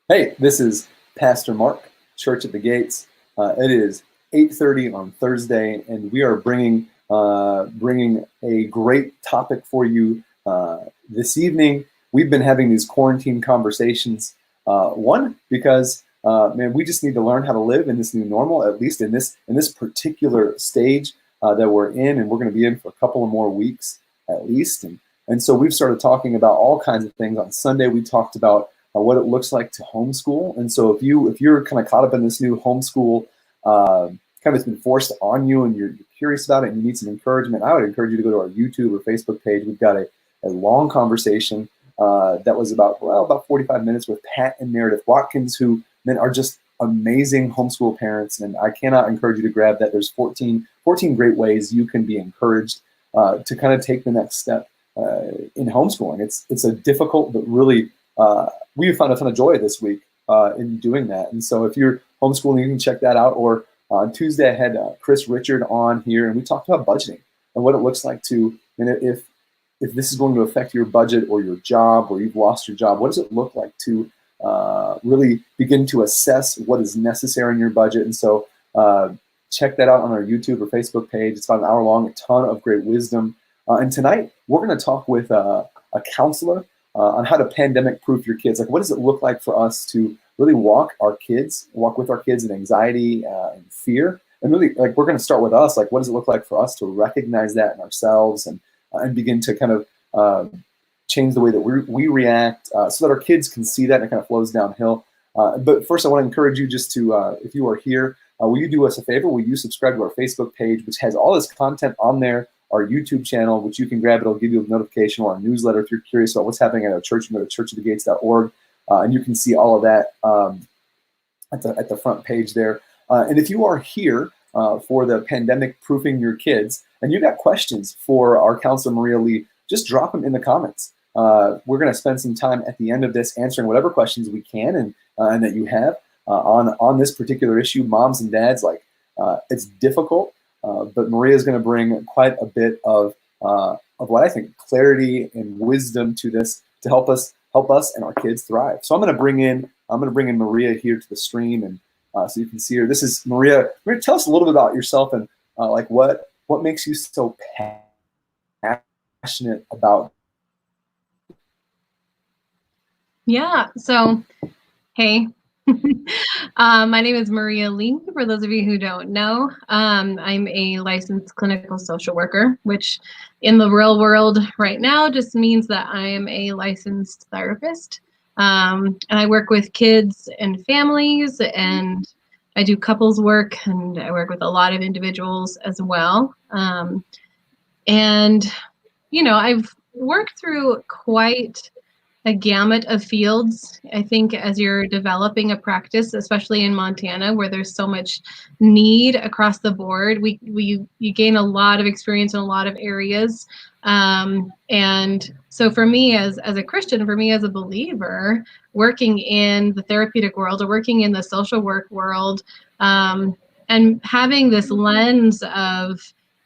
Hey, this is Pastor Mark, Church at the Gates. It is 8:30 on Thursday, and we are bringing a great topic for you this evening. We've been having these quarantine conversations. One, because man, we just need to learn how to live in this new normal, at least in this particular stage that we're in, and we're going to be in for a couple of more weeks at least. And so we've started talking about all kinds of things. On Sunday, we talked about what it looks like to homeschool. And so if you're kind of caught up in this new homeschool, kind of it's been forced on you, and you're curious about it and you need some encouragement, I would encourage you to go to our YouTube or Facebook page. We've got a long conversation that was about 45 minutes with Pat and Meredith Watkins, who are just amazing homeschool parents. And I cannot encourage you to grab that. There's 14 great ways you can be encouraged to kind of take the next step in homeschooling. It's a difficult but really we found a ton of joy this week in doing that. And so if you're homeschooling, you can check that out. Or on Tuesday, I had Chris Richard on here, and we talked about budgeting and what it looks like to, and if this is going to affect your budget or your job, or you've lost your job, what does it look like to really begin to assess what is necessary in your budget? And so check that out on our YouTube or Facebook page. It's about an hour long, a ton of great wisdom. And tonight, we're going to talk with a counselor on how to pandemic-proof your kids. Like, what does it look like for us to really walk with our kids in anxiety and fear? And really, like, we're going to start with us. Like, what does it look like for us to recognize that in ourselves and begin to kind of change the way that we react so that our kids can see that and it kind of flows downhill. But first, I want to encourage you just to, if you are here, will you do us a favor? Will you subscribe to our Facebook page, which has all this content on there, our YouTube channel, which you can grab. It'll give you a notification, or a newsletter if you're curious about what's happening at our church. You go to churchofthegates.org, and you can see all of that at the front page there. And if you are here for the pandemic proofing your kids, and you got questions for our counselor, Maria Lee, just drop them in the comments. We're going to spend some time at the end of this answering whatever questions we can and that you have on this particular issue. Moms and dads, like, it's difficult. But Maria is going to bring quite a bit of what I think clarity and wisdom to this to help us and our kids thrive. So I'm going to bring in Maria here to the stream, and so you can see her. This is Maria. Maria, tell us a little bit about yourself and like what makes you so passionate about. Yeah. So, hey. My name is Maria Lee, for those of you who don't know. I'm a licensed clinical social worker, which in the real world right now just means that I am a licensed therapist. And I work with kids and families, and I do couples work, and I work with a lot of individuals as well. And, I've worked through quite a gamut of fields. I think as you're developing a practice, especially in Montana, where there's so much need across the board, you gain a lot of experience in a lot of areas. And so for me as a Christian, for me as a believer, working in the therapeutic world or working in the social work world, and having this lens of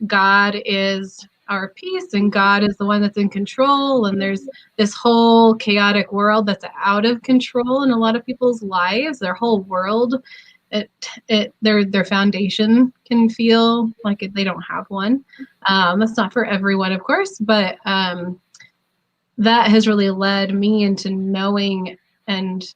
God is our peace and God is the one that's in control, and there's this whole chaotic world that's out of control in a lot of people's lives. Their whole world, their foundation can feel like they don't have one. That's not for everyone, of course, but that has really led me into knowing and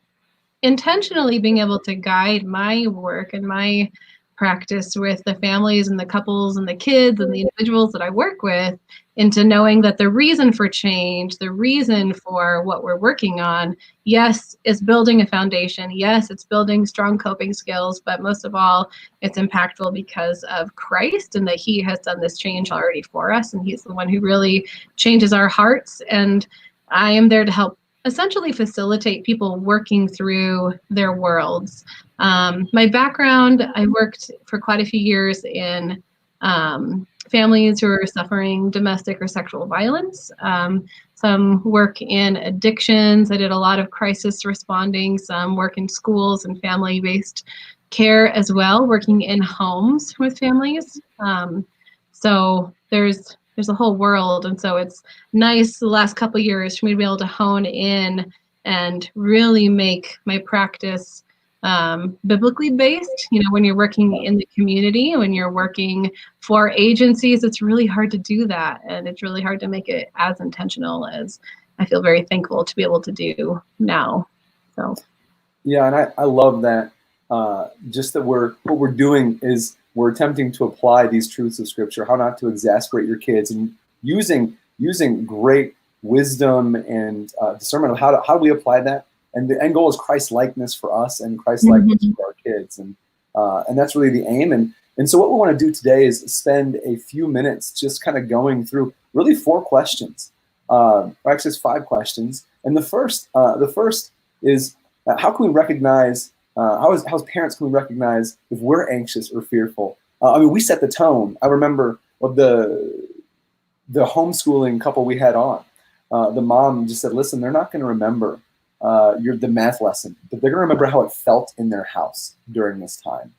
intentionally being able to guide my work and my practice with the families and the couples and the kids and the individuals that I work with, into knowing that the reason for change, the reason for what we're working on, yes, is building a foundation. Yes, it's building strong coping skills, but most of all, it's impactful because of Christ and that he has done this change already for us. And he's the one who really changes our hearts. And I am there to help essentially facilitate people working through their worlds. My background, I worked for quite a few years in families who are suffering domestic or sexual violence. Some work in addictions. I did a lot of crisis responding, some work in schools and family-based care as well, working in homes with families. So there's a whole world. And so it's nice the last couple of years for me to be able to hone in and really make my practice biblically based. You know, when you're working in the community, when you're working for agencies, it's really hard to do that. And it's really hard to make it as intentional as I feel very thankful to be able to do now. So. Yeah, and I love that. Just that what we're doing is we're attempting to apply these truths of Scripture, how not to exasperate your kids, and using great wisdom and discernment of how do we apply that. And the end goal is Christ likeness for us and Christ likeness for our kids, and that's really the aim. And so what we want to do today is spend a few minutes just kind of going through really 4 questions, or actually it's 5 questions. And the first is how can we recognize, how as parents can we recognize if we're anxious or fearful? I mean, we set the tone. I remember of the homeschooling couple we had on. The mom just said, listen, they're not going to remember the math lesson, but they're going to remember how it felt in their house during this time.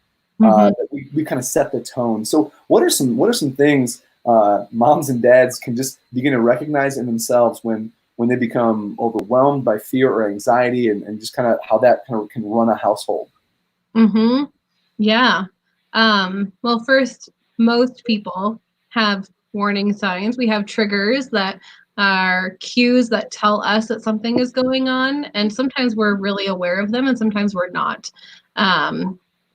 We kind of set the tone. So what are some things moms and dads can just begin to recognize in themselves when they become overwhelmed by fear or anxiety, and just kind of how that kind of can run a household? Yeah. Well, first, most people have warning signs. We have triggers that are cues that tell us that something is going on, and sometimes we're really aware of them and sometimes we're not.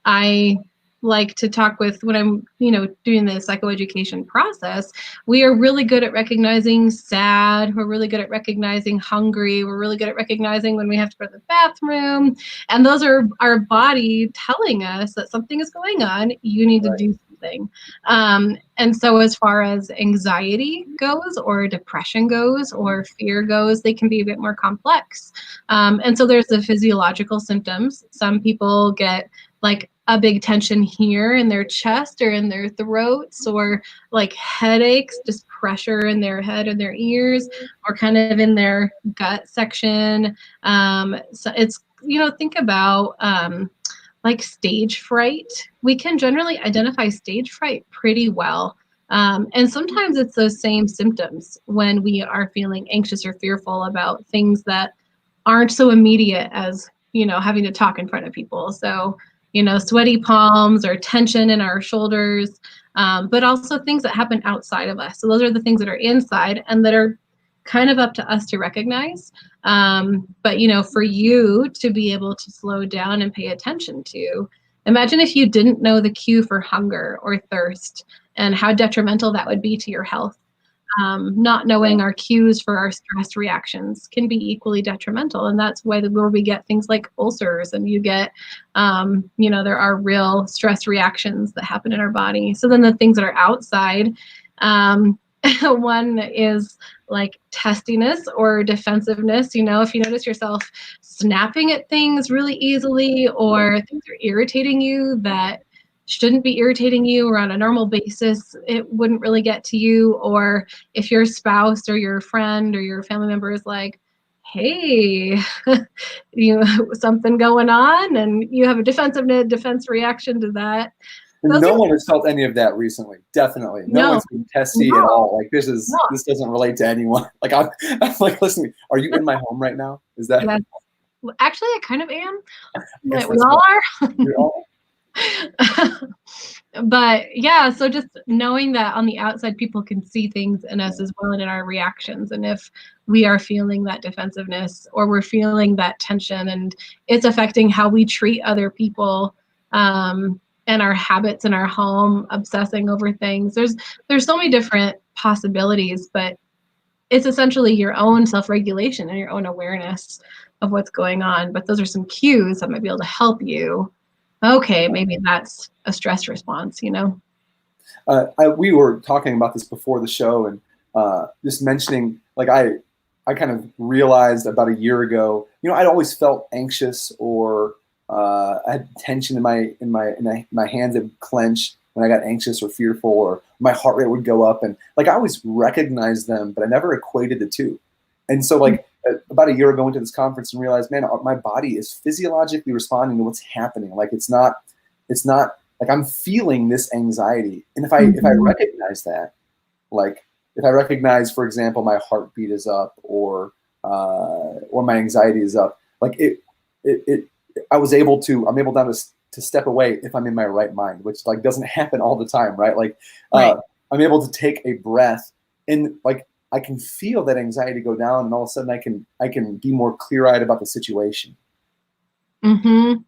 I like to talk with, when I'm, doing the psychoeducation process, we are really good at recognizing sad, we're really good at recognizing hungry, we're really good at recognizing when we have to go to the bathroom, and those are our body telling us that something is going on, you need to do something. And so as far as anxiety goes, or depression goes, or fear goes, they can be a bit more complex. And so there's the physiological symptoms. Some people get like a big tension here in their chest or in their throats, or like headaches, just pressure in their head or their ears, or kind of in their gut section. So it's, think about like stage fright. We can generally identify stage fright pretty well. And sometimes it's those same symptoms when we are feeling anxious or fearful about things that aren't so immediate as, having to talk in front of people. So, sweaty palms or tension in our shoulders, but also things that happen outside of us. So those are the things that are inside and that are kind of up to us to recognize. But, for you to be able to slow down and pay attention to, imagine if you didn't know the cue for hunger or thirst and how detrimental that would be to your health. Not knowing our cues for our stress reactions can be equally detrimental. And that's where we get things like ulcers, and you get, there are real stress reactions that happen in our body. So then the things that are outside, one is like testiness or defensiveness. If you notice yourself snapping at things really easily, or things are irritating you that shouldn't be irritating you, or on a normal basis it wouldn't really get to you, or if your spouse or your friend or your family member is like, hey, something going on, and you have a defense reaction to that. No one has felt any of that recently. Definitely, no one's been testy at all. Like this doesn't relate to anyone. Like I'm like, listen, are you in my home right now? Is that? Yes. Well, actually, I kind of am. But we all are. We all. But yeah, so just knowing that on the outside, people can see things in us as well, and in our reactions. And if we are feeling that defensiveness, or we're feeling that tension, and it's affecting how we treat other people, and our habits in our home, obsessing over things. There's so many different possibilities, but it's essentially your own self-regulation and your own awareness of what's going on. But those are some cues that might be able to help you. Okay, maybe that's a stress response, We were talking about this before the show, and just mentioning, like, I kind of realized about a year ago, I'd always felt anxious, or I had tension in my hands that would clench when I got anxious or fearful, or my heart rate would go up, and like I always recognized them, but I never equated the two. And so, like, about a year ago, I went to this conference and realized, man, my body is physiologically responding to what's happening. Like it's not like I'm feeling this anxiety. And if I recognize that, like if I recognize, for example, my heartbeat is up, or or my anxiety is up, like I'm able now to step away if I'm in my right mind, which like doesn't happen all the time, right? Like Right. I'm able to take a breath and like I can feel that anxiety go down, and all of a sudden I can be more clear-eyed about the situation. Mm-hmm.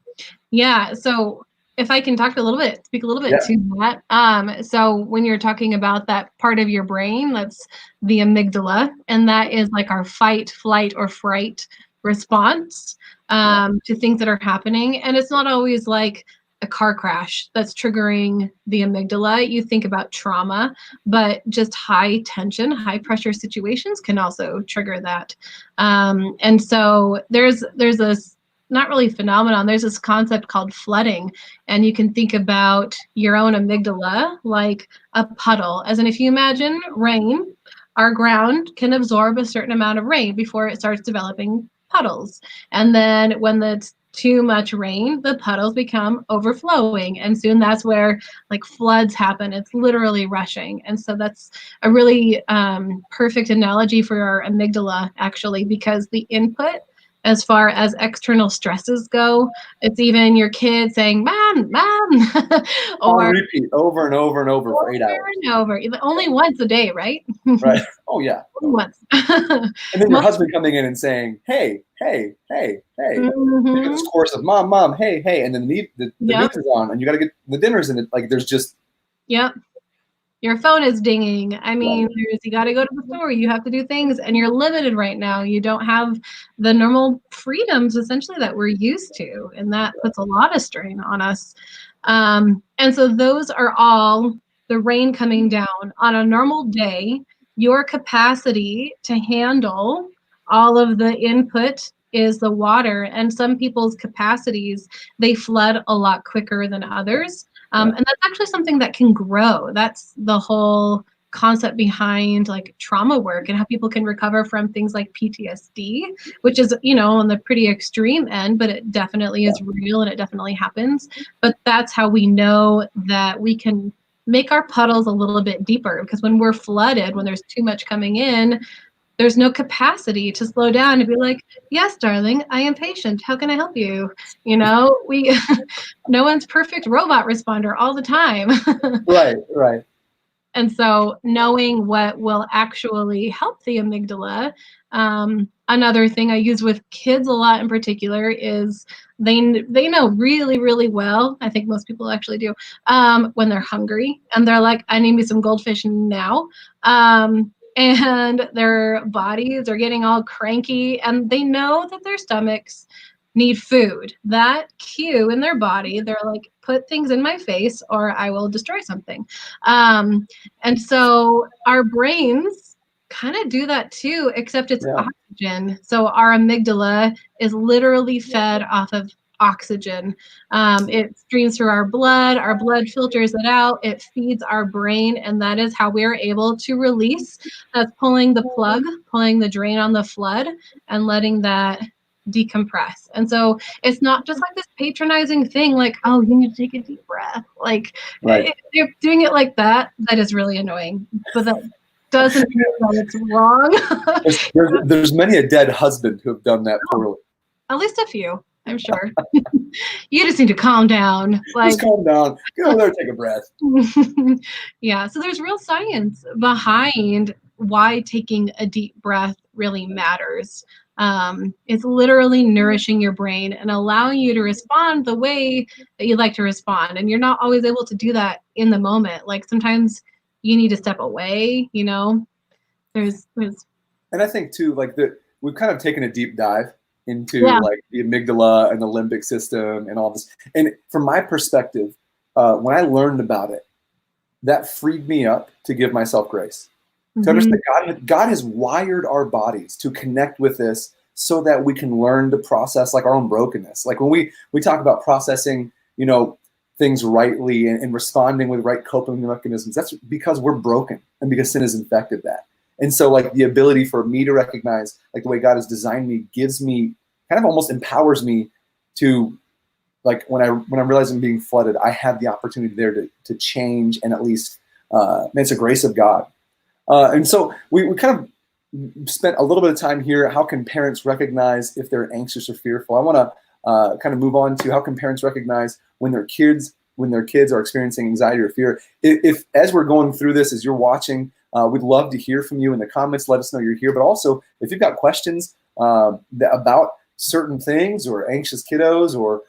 Yeah. So if I can speak a little bit Yeah, to that. So when you're talking about that part of your brain, that's the amygdala, and that is like our fight, flight, or fright response yeah, to things that are happening. And it's not always like a car crash that's triggering the amygdala. You think about trauma, but just high tension, high pressure situations can also trigger that. And so there's this not really phenomenon. There's this concept called flooding, and you can think about your own amygdala like a puddle. As in, if you imagine rain, our ground can absorb a certain amount of rain before it starts developing puddles. And then when it's too much rain, the puddles become overflowing. And soon that's where like floods happen. It's literally rushing. And so that's a really perfect analogy for our amygdala, actually, because the input as far as external stresses go, it's even your kid saying, Mom, Mom, on or repeat over and over and over for 8 hours. and over. Only once a day, right? Right. Oh yeah. Only once. And then your Most, husband coming in and saying, "Hey, hey, hey, hey." This mm-hmm. course of mom, mom, hey, hey, and then the news Yep. is on, and you got to get the dinners, and like there's just Yep. Your phone is dinging. I right, mean, you got to go to the store. You have to do things, and you're limited right now. You don't have the normal freedoms essentially that we're used to, and that puts a lot of strain on us. And so those are all the rain coming down on a normal day. Your capacity to handle all of the input is the water, and some people's capacities, they flood a lot quicker than others. yeah, And that's actually something that can grow. That's the whole concept behind like trauma work and how people can recover from things like PTSD, which is, on the pretty extreme end, but it definitely yeah, is real and it definitely happens. But that's how we know that we can make our puddles a little bit deeper, because when we're flooded, when there's too much coming in, there's no capacity to slow down and be like, yes, darling, I am patient. How can I help you? We no one's perfect robot responder all the time. right, right, And so knowing what will actually help the amygdala, another thing I use with kids a lot in particular is they know really, really well, I think most people actually do, when they're hungry and they're like, I need me some goldfish now. And their bodies are getting all cranky and they know that their stomachs need food. That cue in their body, they're like, put things in my face or I will destroy something. And so our brains kind of do that too, except it's yeah, oxygen. So our amygdala is literally fed off of oxygen. It streams through our blood filters it out, it feeds our brain, and that is how we're able to release. That's pulling the plug, pulling the drain on the flood, and letting that decompress. And so it's not just like this patronizing thing like, oh, you need to take a deep breath. Like right. they're doing it like that, that is really annoying. But that doesn't mean that it's wrong. There's many a dead husband who have done that poorly. At least a few, I'm sure. You just need to calm down. Like, Just calm down, get over there, take a breath. yeah. So there's real science behind why taking a deep breath really matters. It's literally nourishing your brain and allowing you to respond the way that you'd like to respond. And you're not always able to do that in the moment. Like sometimes you need to step away, there's And I think too, like we've kind of taken a deep dive into yeah. like the amygdala and the limbic system and all this. And from my perspective, when I learned about it, that freed me up to give myself grace. To Mm-hmm. understand God has wired our bodies to connect with this so that we can learn to process like our own brokenness. Like when we talk about processing, things rightly and responding with right coping mechanisms, that's because we're broken and because sin has infected that. And so like the ability for me to recognize like the way God has designed me gives me kind of almost empowers me to like when I'm realizing I'm being flooded, I have the opportunity there to change and at least it's a grace of God. And so we kind of spent a little bit of time here. How can parents recognize if they're anxious or fearful? I want to kind of move on to how can parents recognize when their kids are experiencing anxiety or fear. If as we're going through this, as you're watching, we'd love to hear from you in the comments. Let us know you're here. But also, if you've got questions about certain things or anxious kiddos or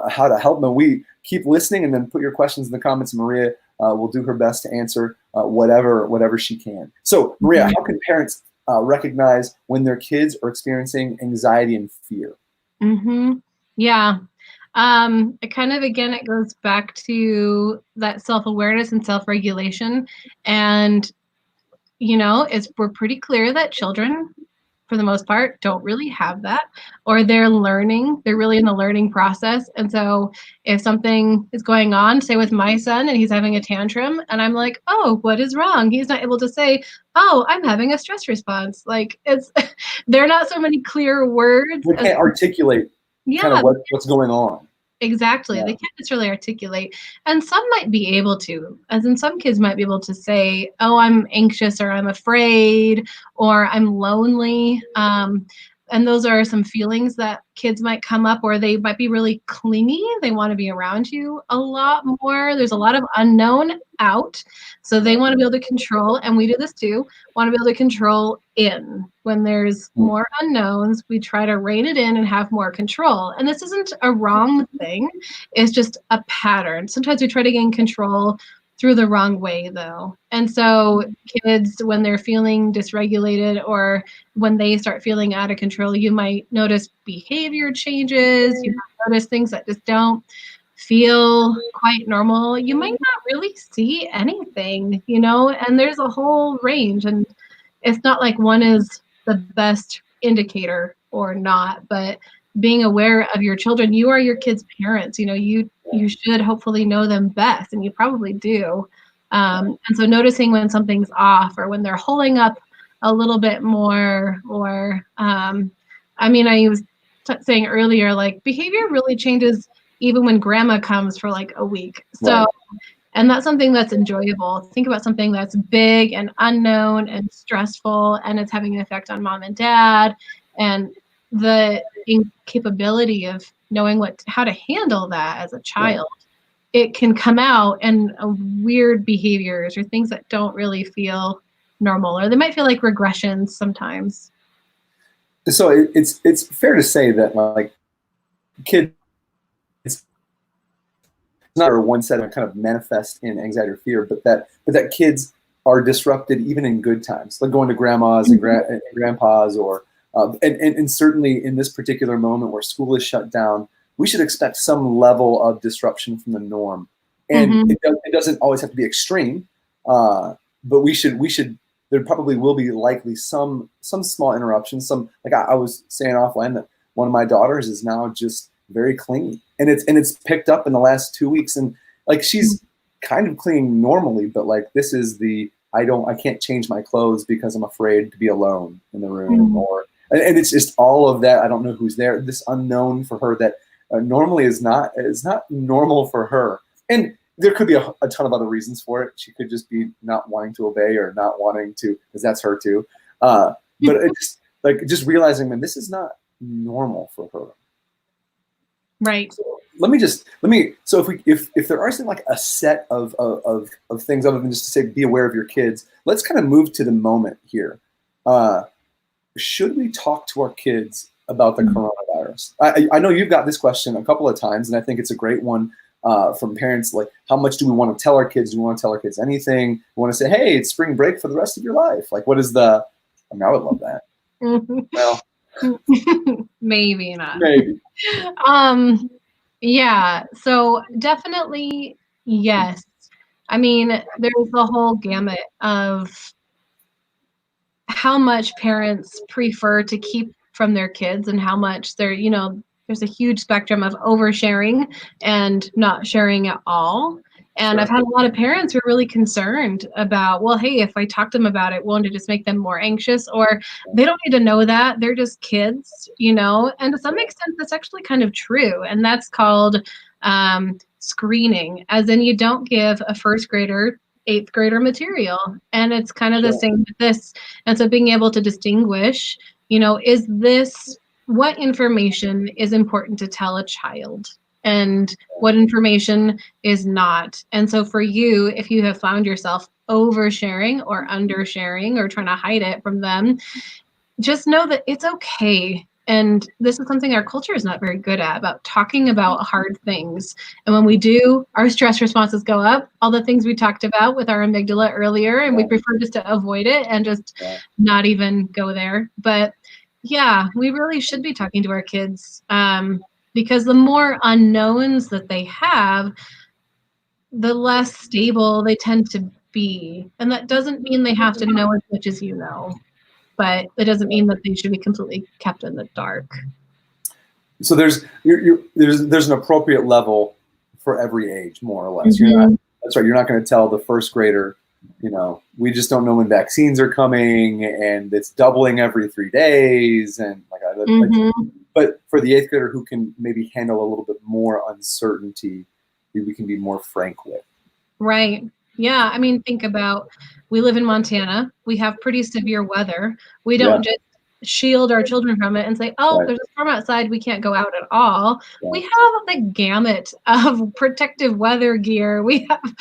how to help them, we keep listening and then put your questions in the comments. Maria will do her best to answer whatever she can. So, Maria, how can parents recognize when their kids are experiencing anxiety and fear? Yeah. It kind of, again, it goes back to that self-awareness and self-regulation. And, we're pretty clear that children, for the most part, don't really have that, or they're really in the learning process. And so if something is going on, say with my son, and he's having a tantrum, and I'm like, oh, what is wrong? He's not able to say, oh, I'm having a stress response. Like, there are not so many clear words. We can't articulate kind of what's going on. Exactly. They can't necessarily articulate. And some might be able to, as in some kids might be able to say, oh, I'm anxious, or I'm afraid, or I'm lonely. And those are some feelings that kids might come up, or they might be really clingy. They want to be around you a lot more. There's a lot of unknown out. So they want to be able to control, and we do this too, want to be able to control in. When there's more unknowns, we try to rein it in and have more control. And this isn't a wrong thing. It's just a pattern. Sometimes we try to gain control through the wrong way, though. And so kids, when they're feeling dysregulated or when they start feeling out of control, you might notice behavior changes. You might notice things that just don't feel quite normal. You might not really see anything, and there's a whole range. And it's not like one is the best indicator or not, but being aware of your children. You are your kids' parents. You should hopefully know them best, and you probably do. And so noticing when something's off, or when they're holding up a little bit more, or I was saying earlier, like, behavior really changes even when grandma comes for like a week. So, and that's something that's enjoyable. Think about something that's big and unknown and stressful, and it's having an effect on mom and dad, and the incapability of knowing how to handle that as a child. It can come out in weird behaviors or things that don't really feel normal, or they might feel like regressions sometimes. So it's fair to say that, like, kids, not one set of kind of manifest in anxiety or fear, but that kids are disrupted even in good times, like going to grandma's and grandpa's, or and certainly in this particular moment where school is shut down, we should expect some level of disruption from the norm. And it doesn't always have to be extreme, but we should. There probably will be likely some small interruptions. Like I was saying offline, that one of my daughters is now just very clingy, and it's picked up in the last 2 weeks, and like she's kind of clinging normally, but like this is I can't change my clothes because I'm afraid to be alone in the room, and it's just all of that. I don't know who's there. This unknown for her that normally is not normal for her, and there could be a ton of other reasons for it. She could just be not wanting to obey, or not wanting to, because that's her too. But it's just realizing, man, this is not normal for her. Right. So so if there aren't like a set of things other than just to say be aware of your kids, let's kind of move to the moment here. Should we talk to our kids about the coronavirus? I know you've got this question a couple of times, and I think it's a great one from parents. Like, how much do we want to tell our kids? Do we want to tell our kids anything? We want to say, hey, it's spring break for the rest of your life. Like, what is I would love that. Well, maybe not. Maybe. Yeah, so definitely yes. There's the whole gamut of how much parents prefer to keep from their kids, and how much there's a huge spectrum of oversharing and not sharing at all. And I've had a lot of parents who are really concerned about, well, hey, if I talk to them about it, won't it just make them more anxious? Or they don't need to know that. They're just kids, And to some extent, that's actually kind of true. And that's called screening, as in you don't give a first grader eighth grader material. And it's kind of the Sure. same with this. And so being able to distinguish, is this, what information is important to tell a child and what information is not. And so for you, if you have found yourself oversharing or undersharing or trying to hide it from them, just know that it's okay. And this is something our culture is not very good at, about talking about hard things. And when we do, our stress responses go up, all the things we talked about with our amygdala earlier, and we prefer just to avoid it and just not even go there. But yeah, we really should be talking to our kids, because the more unknowns that they have, the less stable they tend to be. And that doesn't mean they have to know as much as you know, but it doesn't mean that they should be completely kept in the dark. So there's an appropriate level for every age, more or less. Mm-hmm. That's right. You're not going to tell the first grader, we just don't know when vaccines are coming, and it's doubling every 3 days, and but for the eighth grader who can maybe handle a little bit more uncertainty, we can be more frank with. Right. Yeah. I mean, think about, we live in Montana. We have pretty severe weather. We don't just shield our children from it and say, oh, there's a storm outside, we can't go out at all. We have the gamut of protective weather gear. We have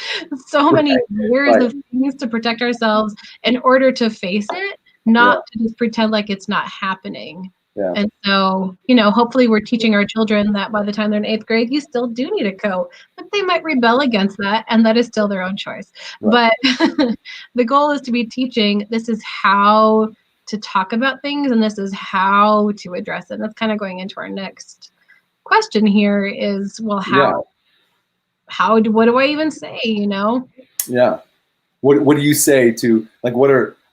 so many layers of things to protect ourselves in order to face it, not to just pretend like it's not happening. And so, hopefully we're teaching our children that by the time they're in eighth grade, you still do need a coat, but they might rebel against that, and that is still their own choice. But the goal is to be teaching, this is how to talk about things, and this is how to address it. And that's kind of going into our next question here is, well, what do I even say, Yeah. What do you say to,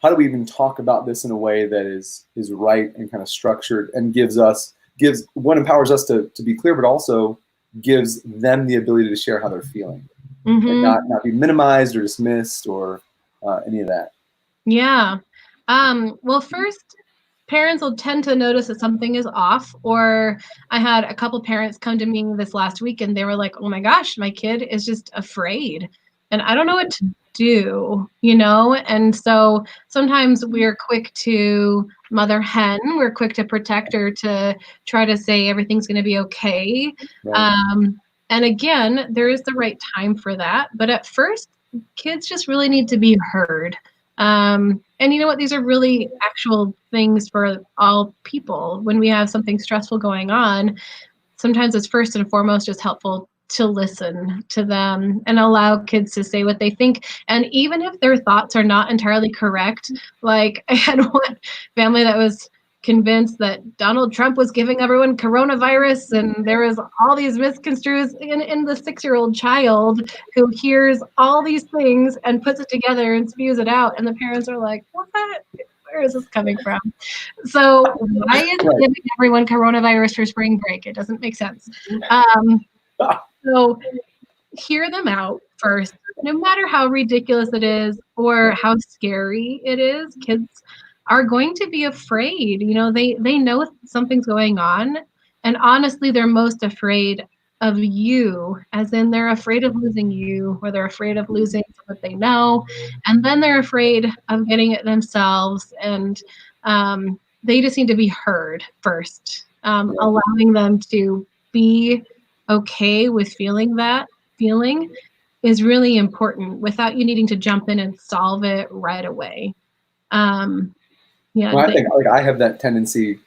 how do we even talk about this in a way that is right and kind of structured and gives what empowers us to be clear, but also gives them the ability to share how they're feeling, and not be minimized or dismissed or any of that. Yeah. Well, first, parents will tend to notice that something is off. Or I had a couple parents come to me this last week and they were like, oh my gosh, my kid is just afraid and I don't know what to do, And so sometimes we're quick to mother hen, we're quick to protect her, to try to say everything's going to be okay. And again, there is the right time for that. But at first, kids just really need to be heard. And you know what? These are really actual things for all people. When we have something stressful going on, sometimes it's first and foremost just helpful to listen to them and allow kids to say what they think. And even if their thoughts are not entirely correct, like I had one family that was convinced that Donald Trump was giving everyone coronavirus, and there was all these misconstrues in the 6-year-old child who hears all these things and puts it together and spews it out, and the parents are like, what? Where is this coming from? So why is it giving everyone coronavirus for spring break? It doesn't make sense. So hear them out first, no matter how ridiculous it is or how scary it is. Kids are going to be afraid. They know something's going on, and honestly, they're most afraid of you, as in they're afraid of losing you, or they're afraid of losing what they know, and then they're afraid of getting it themselves. And they just need to be heard first, allowing them to be okay with feeling that feeling is really important, without you needing to jump in and solve it right away. I think I have that tendency,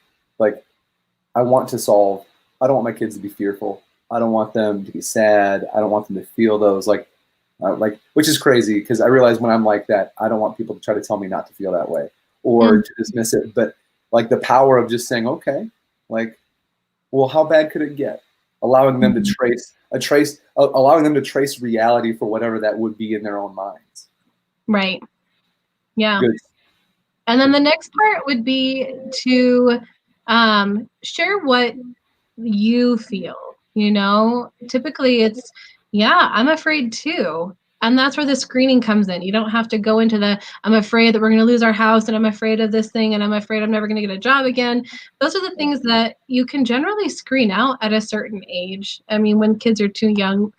I want to solve. I don't want my kids to be fearful. I don't want them to be sad. I don't want them to feel those which is crazy, because I realize when I'm like that, I don't want people to try to tell me not to feel that way or to dismiss it. But the power of just saying, okay, well, how bad could it get? Allowing them to allowing them to trace reality for whatever that would be in their own minds. Right. Yeah. Good. And then the next part would be to share what you feel. Typically it's, I'm afraid too. And that's where the screening comes in. You don't have to go into I'm afraid that we're going to lose our house, and I'm afraid of this thing, and I'm afraid I'm never going to get a job again. Those are the things that you can generally screen out at a certain age. I mean, when kids are too young,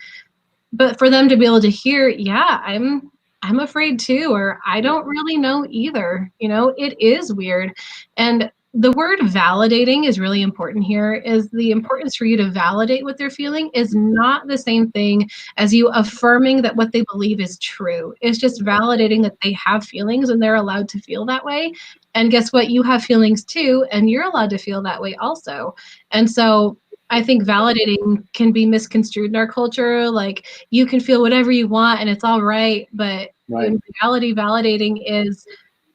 but for them to be able to hear, I'm I'm afraid too, or I don't really know either. It is weird. And the word validating is really important here. Is the importance for you to validate what they're feeling is not the same thing as you affirming that what they believe is true. It's just validating that they have feelings and they're allowed to feel that way. And guess what? You have feelings too, and you're allowed to feel that way also. And so I think validating can be misconstrued in our culture. Like, you can feel whatever you want and it's all right. But Right. in reality, validating is,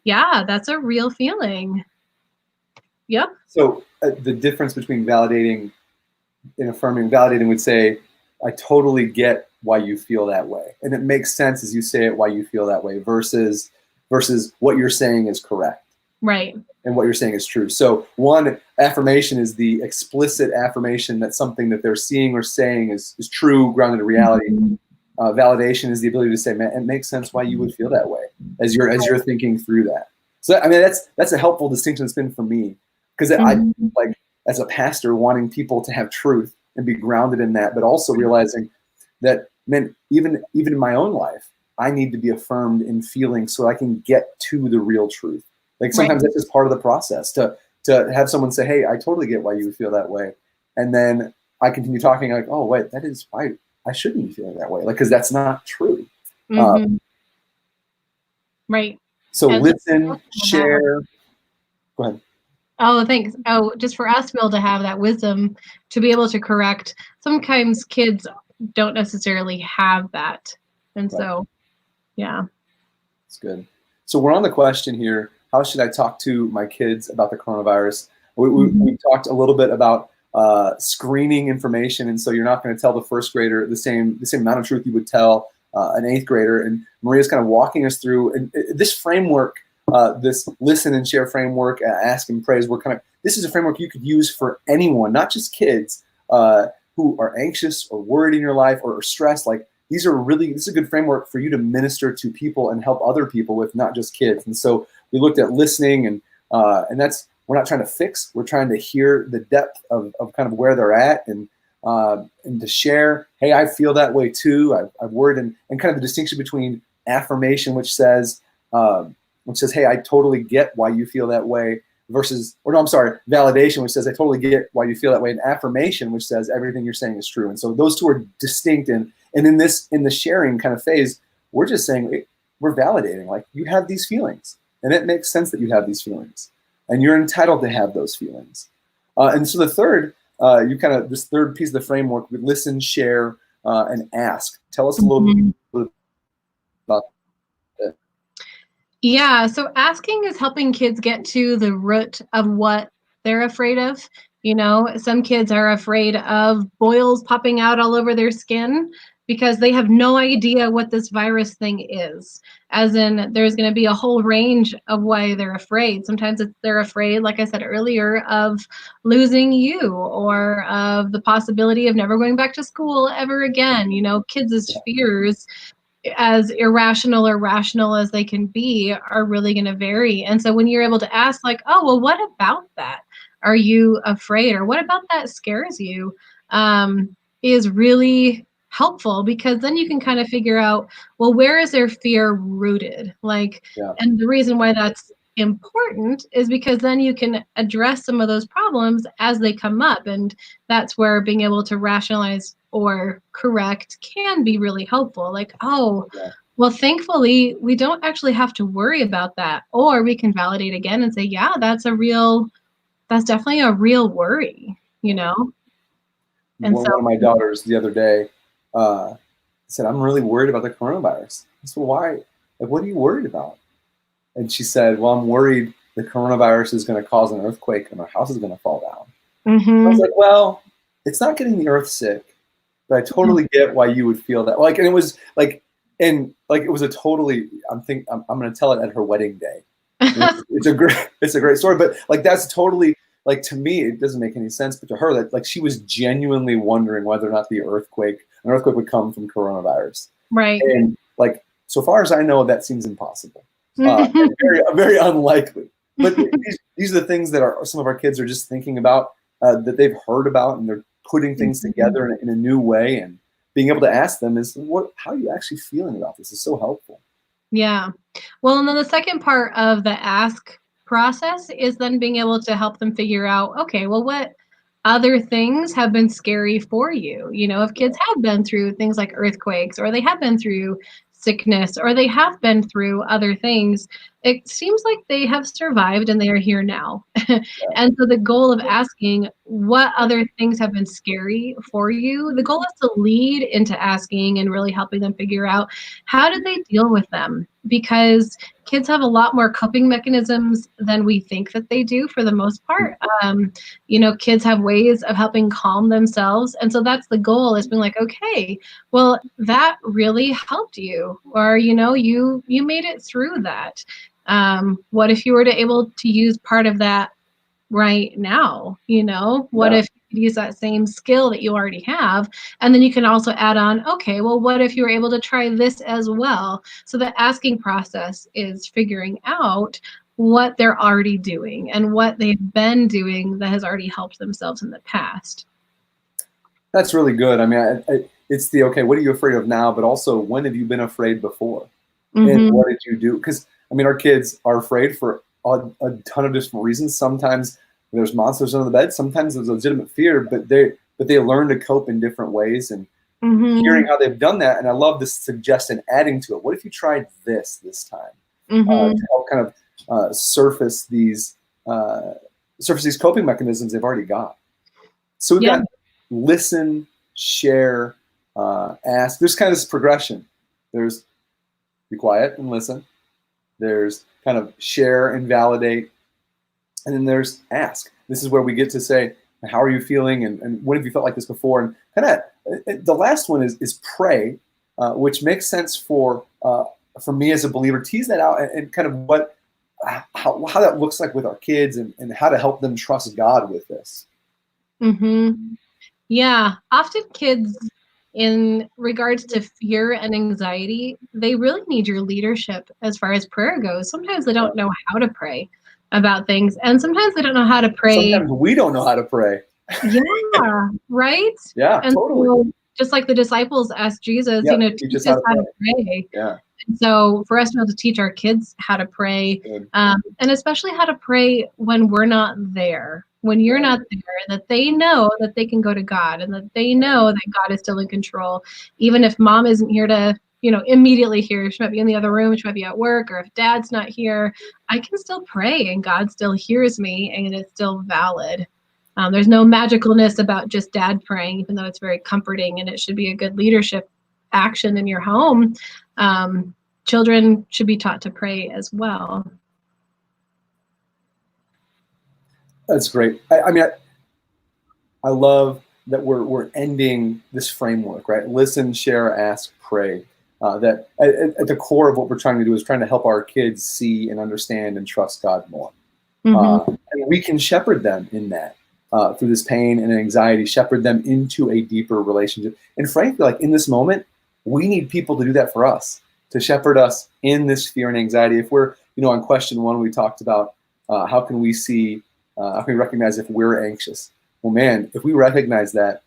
yeah, that's a real feeling. Yep. So the difference between validating and affirming, validating would say, I totally get why you feel that way. And it makes sense as you say it, why you feel that way versus what you're saying is correct. Right. And what you're saying is true. So one, affirmation is the explicit affirmation that something that they're seeing or saying is true, grounded in reality. Mm-hmm. Validation is the ability to say, man, it makes sense why you would feel that way as you're thinking through that. So I mean, that's a helpful distinction that's been for me, because I like, as a pastor, wanting people to have truth and be grounded in that, but also realizing that, man, even in my own life, I need to be affirmed in feeling so I can get to the real truth. Like sometimes that's just part of the process to have someone say, hey, I totally get why you would feel that way. And then I continue talking like, oh, wait, that is why I shouldn't be feeling that way. Like, because that's not true. Right. So And listen, share. Go ahead. Oh, thanks. Oh, just for us to be able to have that wisdom to be able to correct. Sometimes kids don't necessarily have that. And so, yeah. That's good. So we're on the question here, how should I talk to my kids about the coronavirus? We talked a little bit about screening information, and so you're not going to tell the first grader the same amount of truth you would tell an eighth grader. And Maria's kind of walking us through and this framework, this listen and share framework, ask and praise. This is a framework you could use for anyone, not just kids who are anxious or worried in your life or stressed. Like, this is a good framework for you to minister to people and help other people with, not just kids. And so we looked at listening, and that's, we're not trying to fix, we're trying to hear the depth of kind of where they're at, and to share, hey, I feel that way too. I've worried, and kind of the distinction between affirmation, which says, hey, I totally get why you feel that way, validation, which says, I totally get why you feel that way, and affirmation, which says everything you're saying is true. And so those two are distinct. And in the sharing kind of phase, we're just saying, we're validating, like, you have these feelings, and it makes sense that you have these feelings, and you're entitled to have those feelings. And so the third, this third piece of the framework, we listen, share, and ask. Tell us a little bit about that. Yeah, so asking is helping kids get to the root of what they're afraid of. Some kids are afraid of boils popping out all over their skin because they have no idea what this virus thing is. As in, there's going to be a whole range of why they're afraid. Sometimes they're afraid, like I said earlier, of losing you, or of the possibility of never going back to school ever again. Kids' fears, as irrational or rational as they can be, are really going to vary. And so when you're able to ask, like, oh, well, what about that are you afraid, or what about that scares you, is really helpful, because then you can kind of figure out, well, where is their fear rooted? And the reason why that's important is because then you can address some of those problems as they come up. And that's where being able to rationalize or correct can be really helpful. Like, oh, well, thankfully, we don't actually have to worry about that. Or we can validate again and say, yeah, that's definitely a real worry, And One of my daughters the other day said, I'm really worried about the coronavirus. I said, well, why? Like, what are you worried about? And she said, well, I'm worried the coronavirus is going to cause an earthquake and our house is going to fall down. I was like, well, it's not getting the earth sick, but I totally get why you would feel that. Like, and it was like, it was a totally, I'm going to tell it at her wedding day. It's a great story, but like, that's totally, like, to me, it doesn't make any sense, but to her, that, like, she was genuinely wondering whether or not an earthquake would come from coronavirus. Right. And, like, so far as I know, that seems impossible. Very, very unlikely. But these are the things that some of our kids are just thinking about, that they've heard about, and they're putting things together in a new way. And being able to ask them is, how are you actually feeling about this is so helpful. Yeah. Well, and then the second part of the ask process is then being able to help them figure out, okay, well, what other things have been scary for you? You know, if kids have been through things like earthquakes, or they have been through sickness, or they have been through other things, it seems like they have survived and they are here now. Yeah. And so the goal of asking what other things have been scary for you, the goal is to lead into asking and really helping them figure out how did they deal with them? Because kids have a lot more coping mechanisms than we think that they do for the most part. You know, kids have ways of helping calm themselves. And so that's the goal, is being like, okay, well, that really helped you. Or, you know, you made it through that. What if you were to able to use part of that right now? You know, what Yeah. if you could use that same skill that you already have, and then you can also add on, okay, well, what if you were able to try this as well? So the asking process is figuring out what they're already doing and what they've been doing that has already helped themselves in the past. That's really good. I mean, it's the, okay, what are you afraid of now? But also, when have you been afraid before? And Mm-hmm. what did you do? Because, I mean, our kids are afraid for a ton of different reasons. Sometimes there's monsters under the bed. Sometimes there's legitimate fear, but they learn to cope in different ways. And Mm-hmm. hearing how they've done that, and I love this suggestion, adding to it. What if you tried this time, to Mm-hmm. help kind of uh, surface these coping mechanisms they've already got. So we've Yeah. got listen, share, ask. There's kind of this progression. There's be quiet and listen. There's kind of share and validate. And then there's ask. This is where we get to say, how are you feeling? And when have you felt like this before? And kind of the last one is pray, which makes sense for me as a believer. Tease that out and kind of how that looks like with our kids, and how to help them trust God with this. Mm-hmm. Yeah, often kids, in regards to fear and anxiety, they really need your leadership as far as prayer goes. Sometimes they Yeah. don't know how to pray about things, and sometimes they don't know how to pray. Sometimes we don't know how to pray. Yeah, right? Yeah, And totally. so, just like the disciples asked Jesus, Yeah, you know, teach teach us how us to how pray. to pray. Yeah, And so, for us to be able to teach our kids how to pray, good. and especially how to pray when we're not there, when you're Yeah, not there, that they know that they can go to God, and that they know that God is still in control, even if mom isn't here to, you know, immediately here. She might be in the other room, she might be at work, or if dad's not here, I can still pray, and God still hears me, and it's still valid. There's no magicalness about just dad praying, even though it's very comforting and it should be a good leadership action in your home. Um, Children should be taught to pray as well. that's great. I mean, I love that we're ending this framework, right? Listen, share, ask, pray. That at the core of what we're trying to do is trying to help our kids see and understand and trust God more. Mm-hmm. And we can shepherd them in that, through this pain and anxiety, shepherd them into a deeper relationship. And frankly, like in this moment, we need people to do that for us, to shepherd us in this fear and anxiety. If we're, on question one, we talked about how can we see, how can we recognize if we're anxious? Well, man, if we recognize that,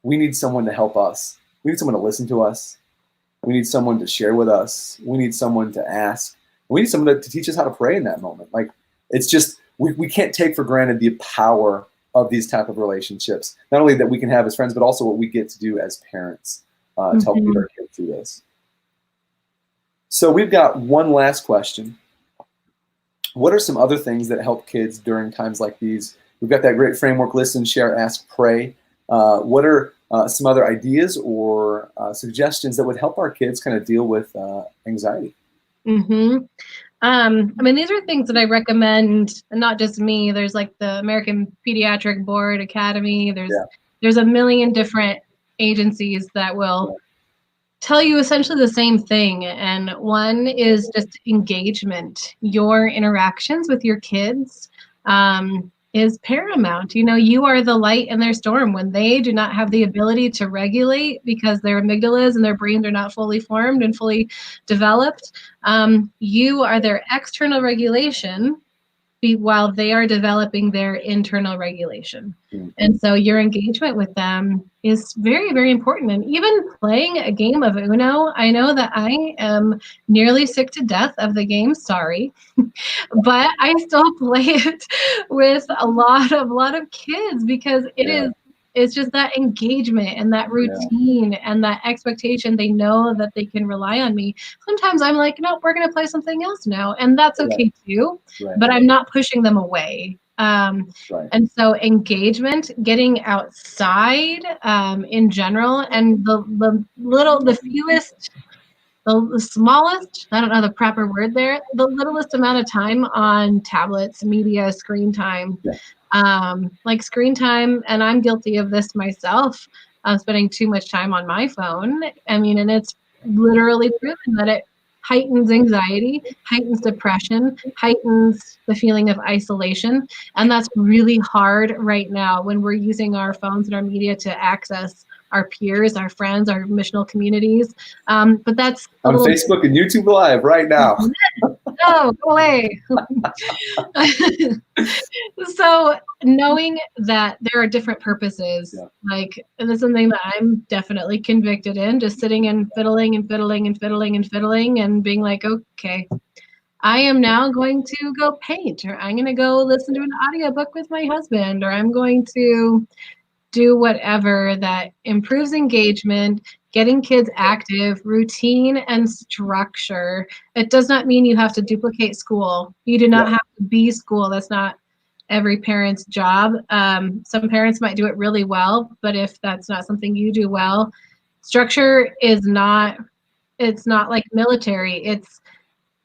we need someone to help us. We need someone to listen to us. We need someone to share with us. We need someone to ask. We need someone to teach us how to pray in that moment. Like, it's just, we can't take for granted the power of these type of relationships. Not only that we can have as friends, but also what we get to do as parents, to help lead Mm-hmm. our kids through this. So we've got one last question. What are some other things that help kids during times like these? We've got that great framework: listen, share, ask, pray. What are some other ideas or suggestions that would help our kids kind of deal with anxiety? Mm-hmm. I mean, these are things that I recommend, and not just me. There's like the American Pediatric Board Academy. Yeah, There's a million different agencies that will yeah, tell you essentially the same thing. And one is just engagement. Your interactions with your kids is paramount. You know, you are the light in their storm. When they do not have the ability to regulate because their amygdalas and their brains are not fully formed and fully developed, you are their external regulation, while they are developing their internal regulation. Mm. And so your engagement with them is very, very important. And even playing a game of Uno, I know that I am nearly sick to death of the game, sorry, but I still play it with a lot of kids because it's just that engagement and that routine and that expectation. They know that they can rely on me. Sometimes I'm like, no, we're going to play something else now. And that's okay too, but I'm not pushing them away. And so engagement, getting outside in general, and the fewest, the smallest, I don't know the proper word there, the littlest amount of time on tablets, media, screen time. Like screen time, and I'm guilty of this myself, spending too much time on my phone. I mean, and it's literally proven that it heightens anxiety, heightens depression, heightens the feeling of isolation. And that's really hard right now when we're using our phones and our media to access our peers, our friends, our missional communities. But that's on Facebook and YouTube Live right now. No, go away. So knowing that there are different purposes, like, and it's something that I'm definitely convicted in, just sitting and fiddling and fiddling and fiddling and fiddling and being like, okay, I am now going to go paint, or I'm going to go listen to an audiobook with my husband, or I'm going to do whatever that improves engagement, getting kids active, routine, and structure. It does not mean you have to duplicate school. You do not have to be school. That's not every parent's job. Some parents might do it really well, but if that's not something you do well, structure is not, it's not like military. It's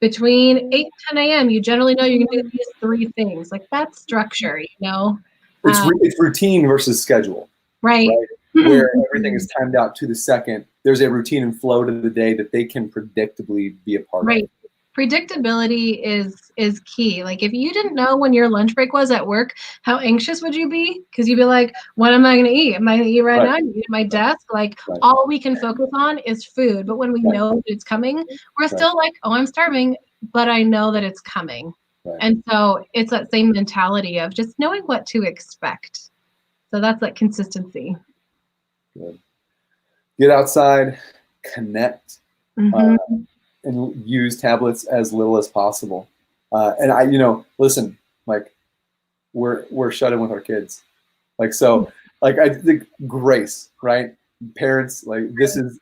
between 8 and 10 a.m. You generally know you're going to do these 3 things. Like, that's structure, you know? It's routine versus schedule. Right. Where everything is timed out to the second. There's a routine and flow to the day that they can predictably be a part of. Predictability is key. Like, if you didn't know when your lunch break was at work, how anxious would you be? Because you'd be like, what am I going to eat? Am I going to eat right now? I'm eat at my desk. Like, all we can focus on is food. But when we know that it's coming, we're still like, oh, I'm starving, but I know that it's coming. And so it's that same mentality of just knowing what to expect. So that's that consistency. Good. Get outside, connect, and use tablets as little as possible. And I, listen, like, we're shut in with our kids. Like, so, like, I think grace, right? Parents, like, this is,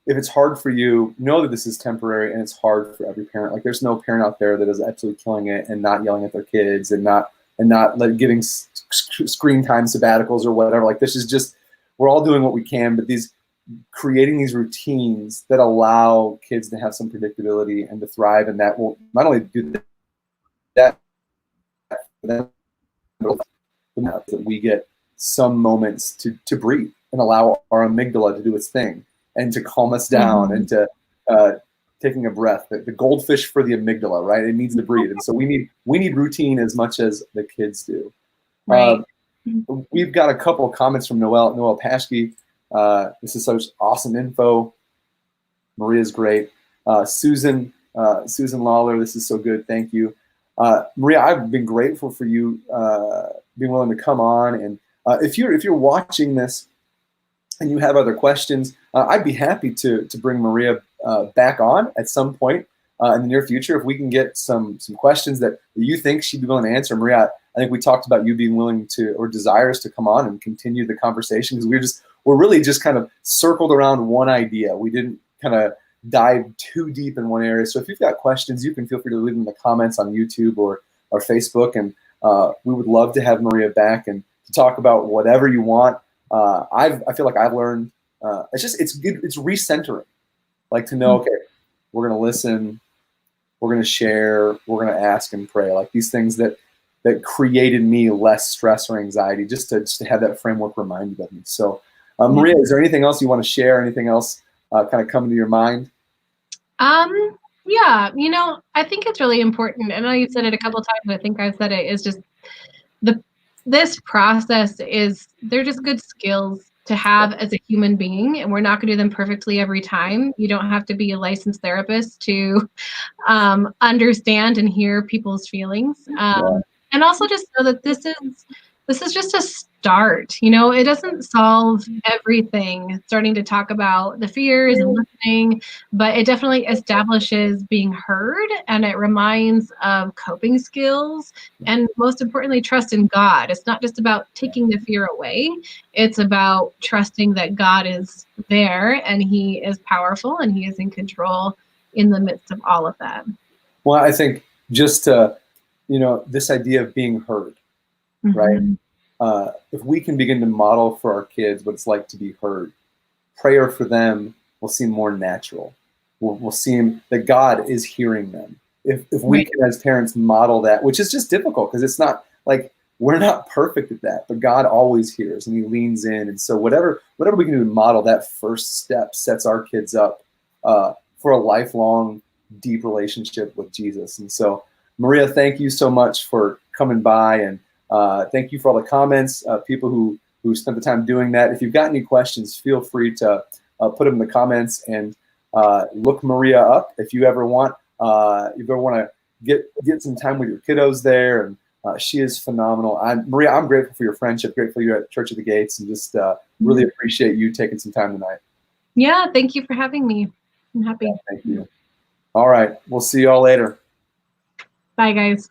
if it's hard for you, know that this is temporary, and it's hard for every parent. Like, there's no parent out there that is absolutely killing it and not yelling at their kids and not like giving screen time sabbaticals or whatever. Like, this is just, we're all doing what we can, but creating these routines that allow kids to have some predictability and to thrive, and that will not only do that, but that we get some moments to breathe and allow our amygdala to do its thing and to calm us down and to taking a breath. The goldfish for the amygdala, right? It needs to breathe, and so we need routine as much as the kids do. We've got a couple of comments from Noel Paschke. This is such awesome info. Maria's great. Susan Lawler, this is so good. Thank you. Maria, I've been grateful for you being willing to come on. And if you're watching this and you have other questions, I'd be happy to bring Maria back on at some point in the near future if we can get some questions that you think she'd be willing to answer. Maria, I think we talked about you being willing to, or desirous to, come on and continue the conversation, because we're really just kind of circled around one idea. We didn't kind of dive too deep in one area. So if you've got questions, you can feel free to leave them in the comments on YouTube or Facebook, and we would love to have Maria back and to talk about whatever you want. I feel like I've learned. It's good. It's recentering, like, to know, okay, we're going to listen, we're going to share, we're going to ask and pray, like these things that created me less stress or anxiety, just to have that framework reminded of me. So, Maria, is there anything else you want to share? Anything else kind of come to your mind? Yeah, I think it's really important. I know you've said it a couple of times. I think I've said it, is just this process they're just good skills. to have as a human being, and we're not going to do them perfectly every time. You don't have to be a licensed therapist to understand and hear people's feelings, and also just know that this is just a start. You know, it doesn't solve everything. Starting to talk about the fears and listening, but it definitely establishes being heard, and it reminds of coping skills, and most importantly, trust in God. It's not just about taking the fear away. It's about trusting that God is there and He is powerful and He is in control in the midst of all of that. Well, I think just this idea of being heard, right? If we can begin to model for our kids what it's like to be heard, prayer for them will seem more natural. We'll seem that God is hearing them. If we can, as parents, model that, which is just difficult because it's not like we're not perfect at that, but God always hears and He leans in. And so whatever we can do to model that first step sets our kids up for a lifelong, deep relationship with Jesus. And so, Maria, thank you so much for coming by, and thank you for all the comments, people who spent the time doing that. If you've got any questions, feel free to put them in the comments, and look Maria up if you ever want. To get some time with your kiddos there, and she is phenomenal. Maria, I'm grateful for your friendship, grateful you're at Church of the Gates, and just really appreciate you taking some time tonight. Yeah, thank you for having me. I'm happy. Yeah, thank you. All right, we'll see you all later. Bye, guys.